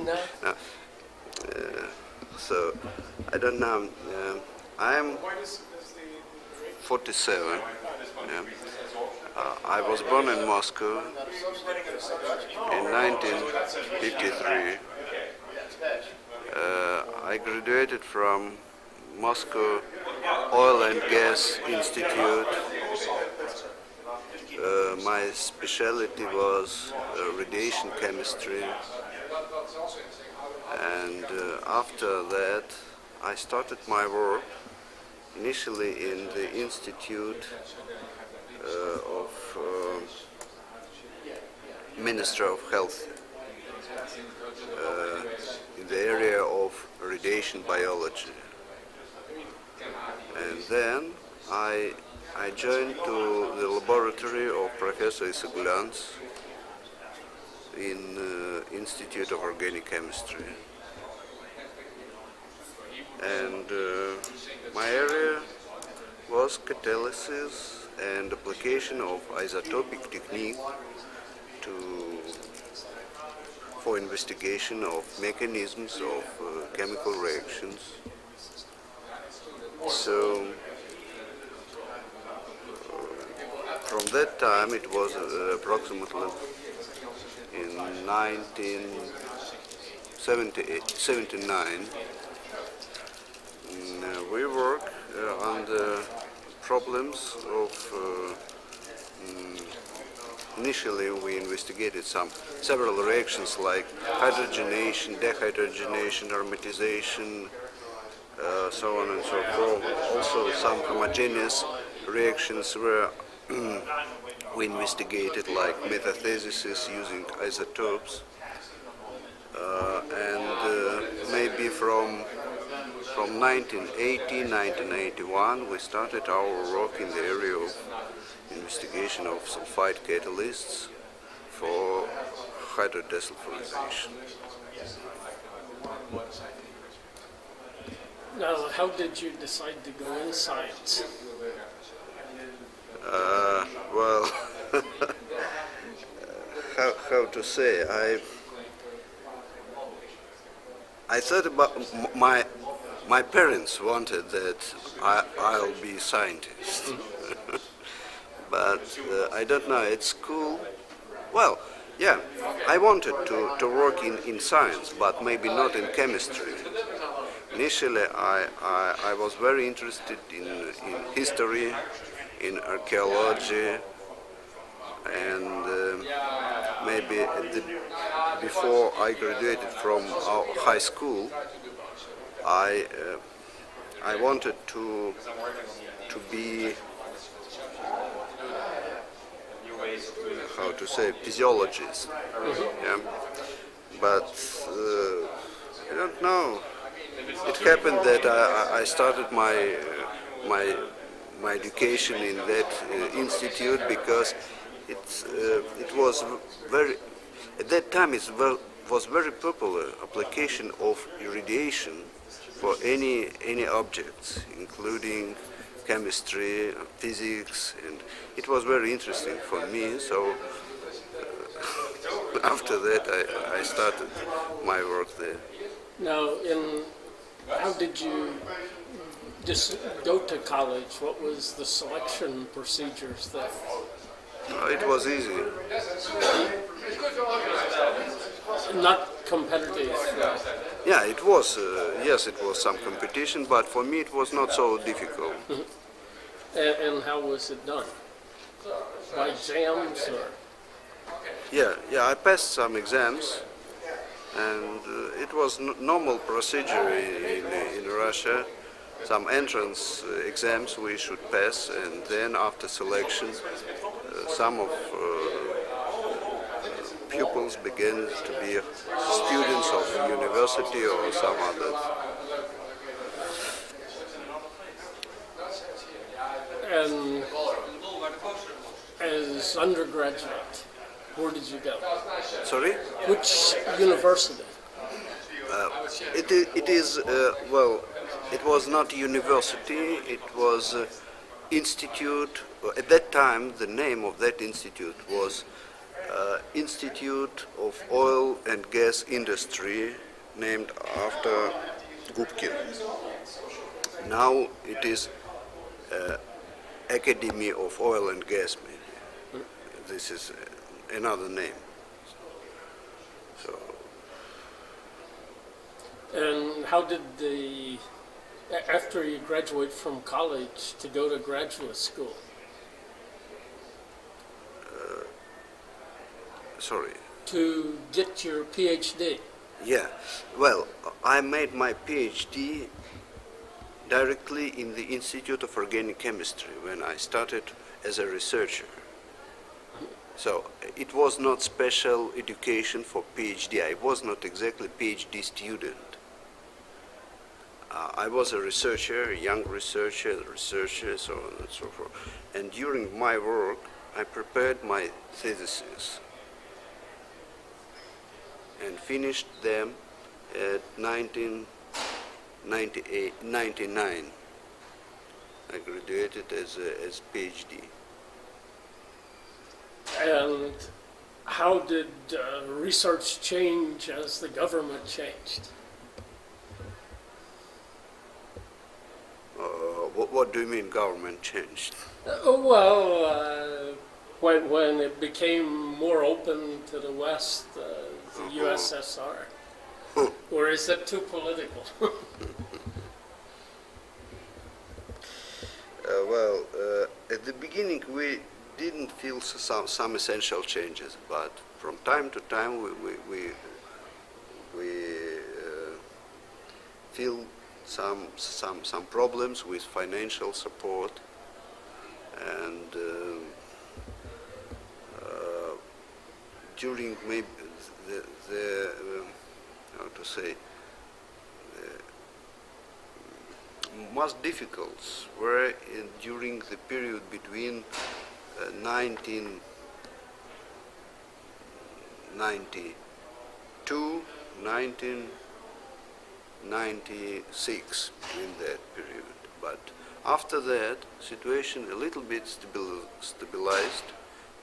No. No. So, I don't know. I'm 47. Yeah. I was born in Moscow in 1953. I graduated from Moscow Oil and Gas Institute. My specialty was radiation chemistry, and after that I started my work initially in the Institute of Minister of Health in the area of radiation biology. And then I joined to the laboratory of Professor Blandon in Institute of Organic Chemistry. And my area was catalysis and application of isotopic technique for investigation of mechanisms of chemical reactions. So from that time, it was approximately in 1979, we work on the problems of initially we investigated several reactions like hydrogenation, dehydrogenation, aromatization, so on and so forth. Also some homogeneous reactions where we investigated like metathesis using isotopes. And maybe from 1980, 1981, we started our work in the area of investigation of sulfide catalysts for hydrodesulfurization. Now, how did you decide to go in science? Well, how to say? I thought about my parents wanted that I'll be a scientist, but I don't know. At school, well, yeah, I wanted to work in science, but maybe not in chemistry. Initially, I was very interested in history, in archaeology, and maybe before I graduated from our high school, I wanted to be, how to say, physiologist. Yeah, but I don't know. It happened that I started my education in that institute because it was very, at that time it was very popular application of irradiation for any objects, including chemistry, physics, and it was very interesting for me. So after that I started my work there. Now, how did you just go to college? What was the selection procedures there? It was easy. Not competitive. Yeah, it was. Yes, it was some competition, but for me it was not so difficult. Mm-hmm. And how was it done? By exams or? Yeah, I passed some exams, and it was normal procedure in Russia. Some entrance exams we should pass, and then after selection, some of pupils begin to be students of the university or some others. And as undergraduate, where did you go? Sorry? Which university? It is, well, it was not university, it was institute. At that time, the name of that institute was Institute of Oil and Gas Industry, named after Gubkin. Now it is Academy of Oil and Gas, maybe. This is another name. So, And how did after you graduate from college, to go to graduate school? sorry. To get your PhD? Yeah, well, I made my PhD directly in the Institute of Organic Chemistry when I started as a researcher. So it was not special education for PhD. I was not exactly PhD student. I was a researcher, a young researcher, so on and so forth. And during my work, I prepared my theses and finished them at 1999. I graduated as PhD. And how did research change as the government changed? What do you mean government changed? When it became more open to the West, the USSR, or is it too political? At the beginning we didn't feel some essential changes, but from time to time we feel some problems with financial support, and during maybe the how to say most difficult were during the period between 1992, 1996, in that period. But after that, situation a little bit stabilized,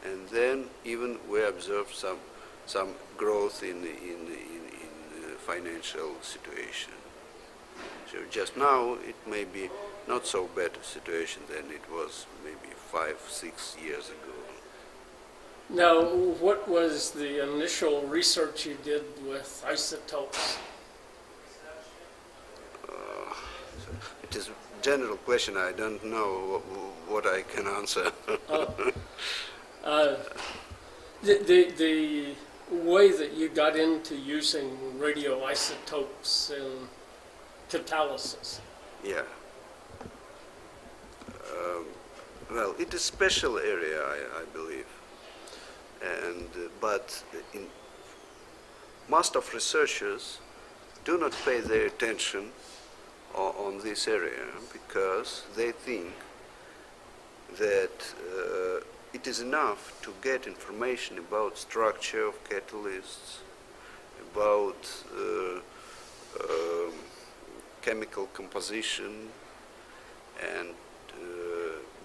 and then even we observed some growth in the financial situation. So just now it may be not so bad a situation than it was maybe 5-6 years ago. Now, what was the initial research you did with isotopes? It is a general question. I don't know what I can answer. The way that you got into using radioisotopes in catalysis. Yeah. Well, it is a special area, I believe. And but most of researchers do not pay their attention on this area because they think that it is enough to get information about structure of catalysts, about chemical composition, and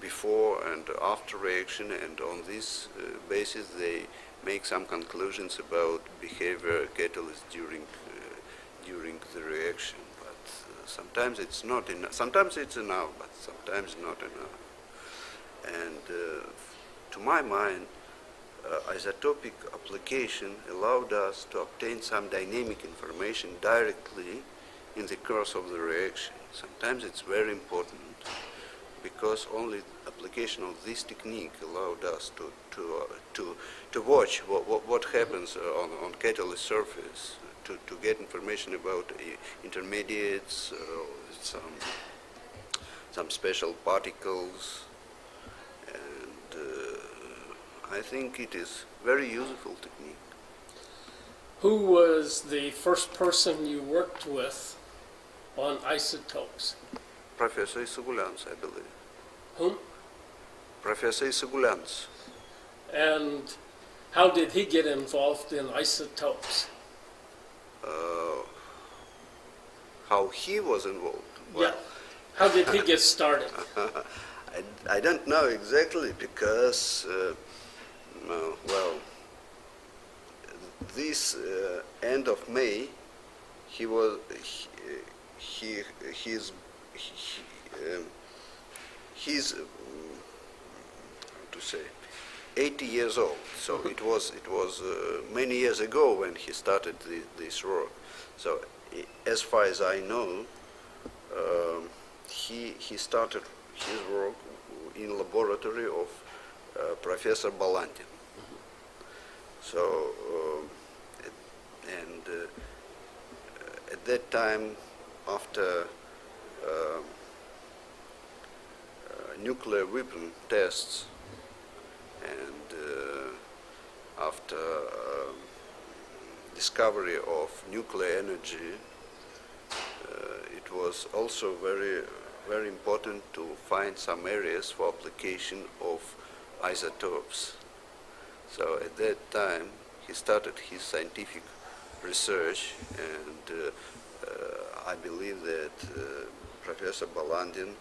before and after reaction, and on this basis they make some conclusions about behavior of catalyst during the reaction. But sometimes it's not enough. Sometimes it's enough, but sometimes not enough. And to my mind, isotopic application allowed us to obtain some dynamic information directly in the course of the reaction. Sometimes it's very important because only application of this technique allowed us to watch what happens on catalyst surface, to get information about intermediates, some special particles, and I think it is very useful technique. Who was the first person you worked with on isotopes? Professor Isagulans, I believe. Whom? Professor Isagulans. And how did he get involved in isotopes? How he was involved? Yeah. How did he get started? I don't know exactly because, this end of May, he was he he's he, he's how to say 80 years old. So it was many years ago when he started this work. So as far as I know, he started his work in laboratory of Professor Blandon. So at that time, after nuclear weapon tests and after discovery of nuclear energy, it was also very important to find some areas for application of isotopes. So at that time, he started his scientific research, and I believe that Professor Blandon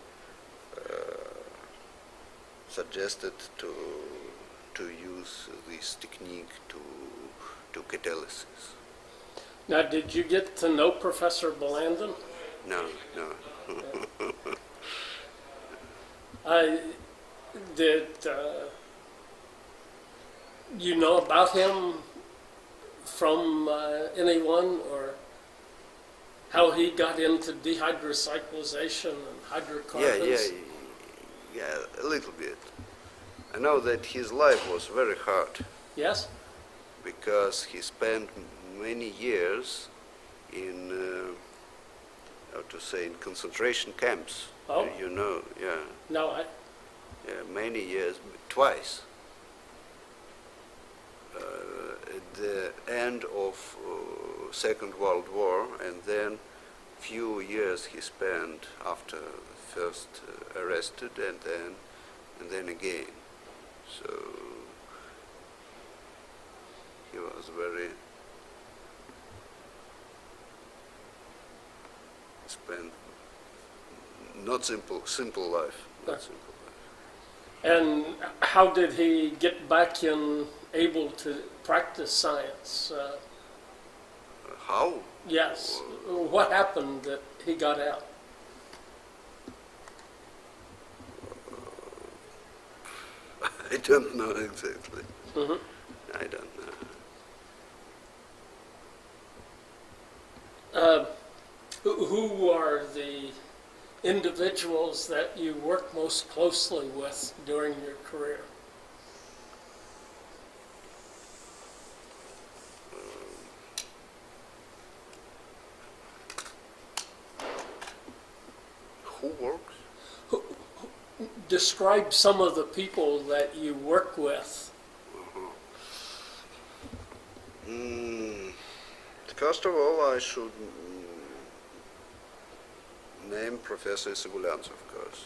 suggested to use this technique to catalysis. Now, did you get to know Professor Blandon? No. I did. You know about him from anyone, or how he got into dehydrocyclization and hydrocarbons? Yeah, a little bit. I know that his life was very hard Yes? because he spent many years in, how to say, in concentration camps. Oh. You know, yeah. No, Many years, twice. At the end of Second World War, and then few years he spent after first arrested, and then again. So he was spent not simple life. Not simple life. and how did he get back able to practice science? How? Yes. What happened that he got out? I don't know exactly. Mm-hmm. I don't know. Who are the individuals that you work most closely with during your career? Who works? Describe some of the people that you work with. First of all, I should name Professor Sigulянц, of course.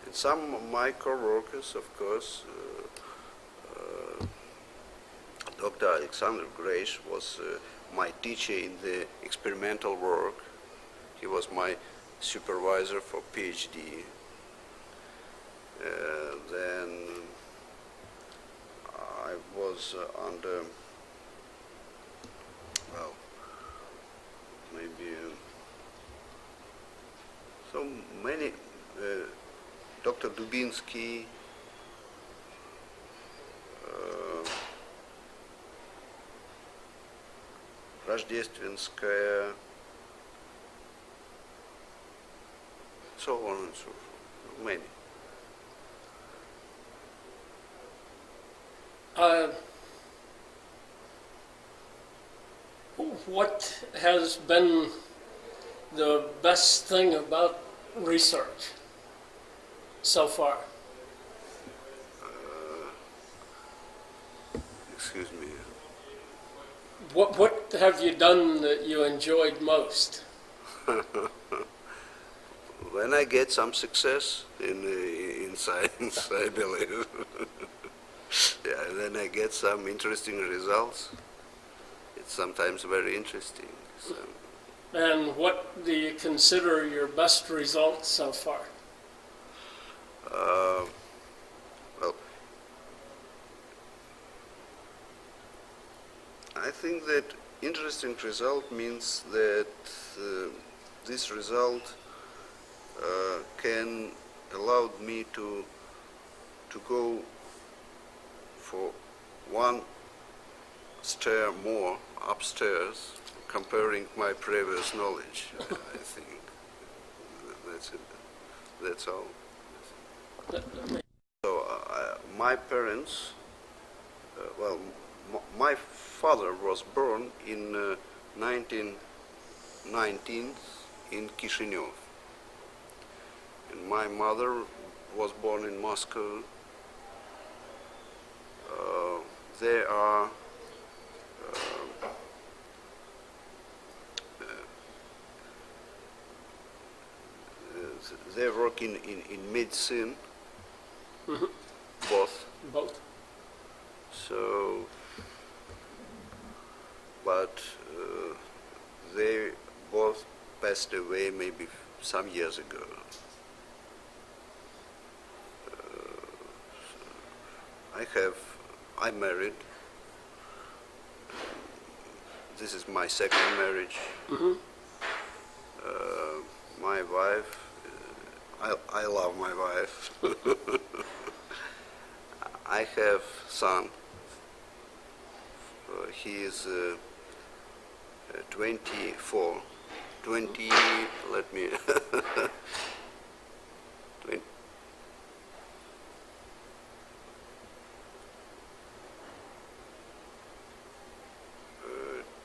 And some of my co-workers, of course, Dr. Alexander Greish was my teacher in the experimental work. He was my supervisor for PhD. Then I was under, well, maybe so many, Dr. Dubinsky, Рождественская, so on and so forth, many. What has been the best thing about research so far? Excuse me. What have you done that you enjoyed most? When I get some success in science, I believe. Yeah, then I get some interesting results. It's sometimes very interesting. So. And what do you consider your best results so far? Well, I think that interesting result means that this result can allow me to go for one stair more upstairs, comparing my previous knowledge. I think that's it. That's all. So my parents, well, my father was born in 1919 in Chisinau, and my mother was born in Moscow. They are they work in medicine, both. Both. So, but they both passed away maybe some years ago. I'm married. This is my second marriage. My wife, I love my wife. I have son. He is 24. 20, let me, 20,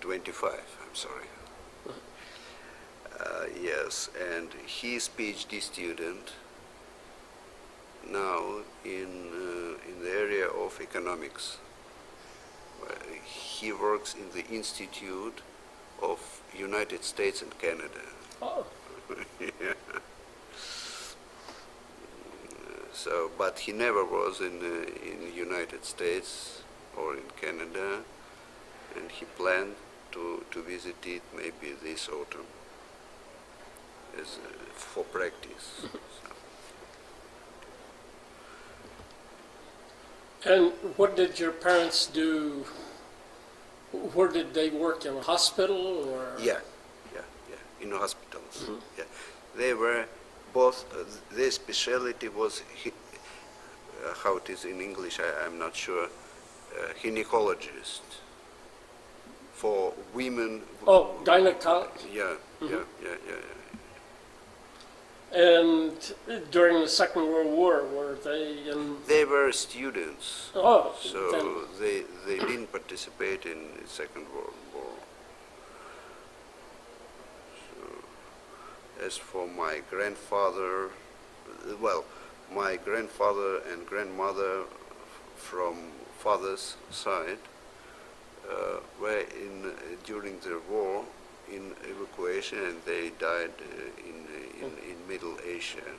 25, I'm sorry. Yes, and he is PhD student now in the area of economics. He works in the Institute of United States and Canada. Oh. Yeah. So, but he never was in the United States or in Canada, and he planned to visit it maybe this autumn as for practice. And what did your parents do? Where did they work, in a hospital or? Yeah, in hospitals. Yeah, they were both. Their specialty was how it is in English. I'm not sure. Gynecologist for women. Oh, gynecology. Yeah. And during the Second World War, were they in? They were students. Oh, So they didn't participate in the Second World War. So, as for my grandfather, well, my grandfather and grandmother from father's side were in during the war in evacuation, and they died in Middle Asia.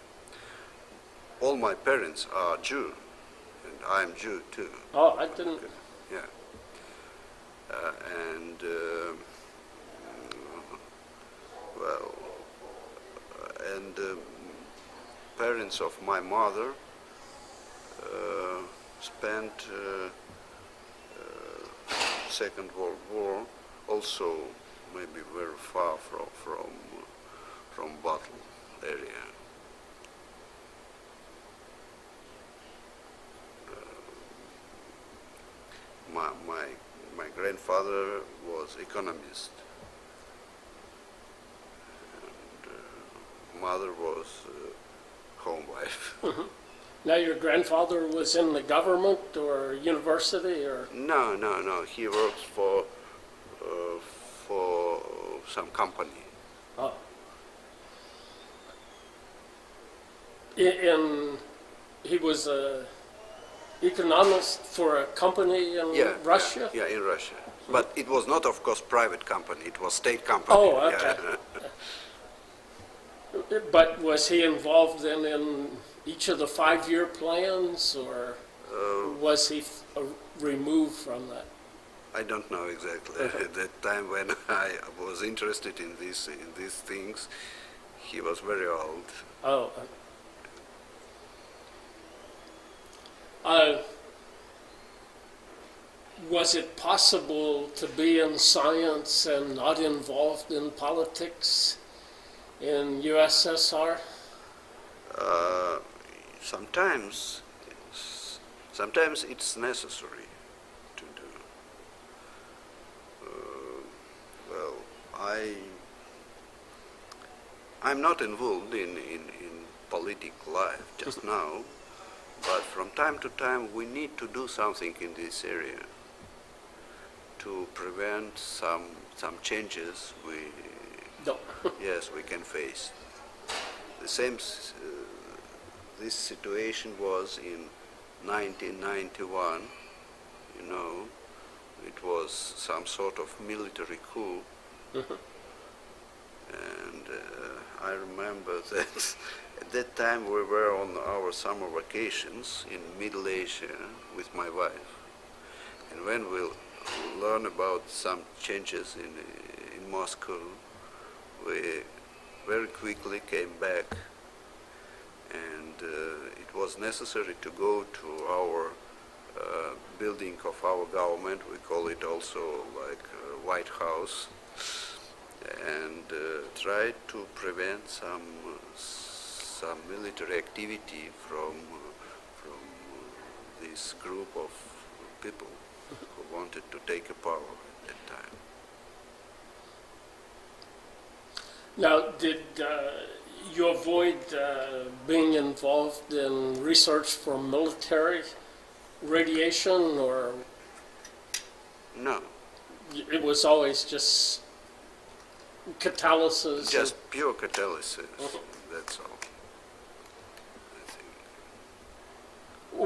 All my parents are Jew, and I'm Jew too. Oh, I didn't. Yeah. And parents of my mother spent Second World War also maybe very far from battle area. My grandfather was economist, and mother was home wife. Now your grandfather was in the government or university or? No. He works for some company. Oh. He was a economist for a company in Russia? Yeah, in Russia. But it was not, of course, private company. It was state company. Oh, okay. Yeah. But was he involved then in each of the 5-year plans, or was he removed from that? I don't know exactly. At that time when I was interested in these things, he was very old. Oh. Was it possible to be in science and not involved in politics in USSR? Uh, sometimes, sometimes it's necessary to do. Well, I'm not involved in political life just now, but from time to time we need to do something in this area to prevent some changes No. yes, we can face. The same, this situation was in 1991, you know, it was some sort of military coup. And I remember that at that time we were on our summer vacations in Middle Asia with my wife. And when we learned about some changes in Moscow, we very quickly came back, and it was necessary to go to our building of our government. We call it also like White House, and try to prevent some military activity from this group of people who wanted to take a power at that time. Now, did you avoid being involved in research for military radiation, or No, it was always just catalysis? just pure catalysis, that's all. I think.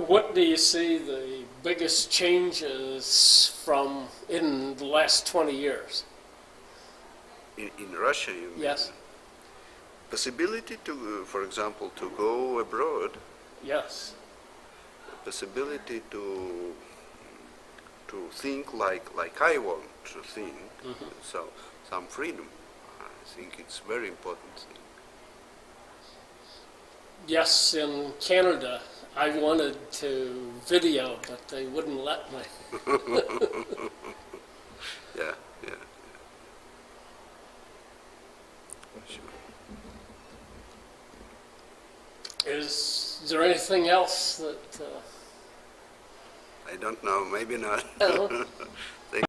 What do you see the biggest changes from in the last 20 years? In Russia, you mean? Yes. Possibility to, for example, to go abroad, Yes. possibility to think like I want to think, so some freedom. I think it's very important thing. Yes, in Canada, I wanted to video, but they wouldn't let me. Yeah, yeah. Sure. Is there anything else that... I don't know, maybe not. Oh.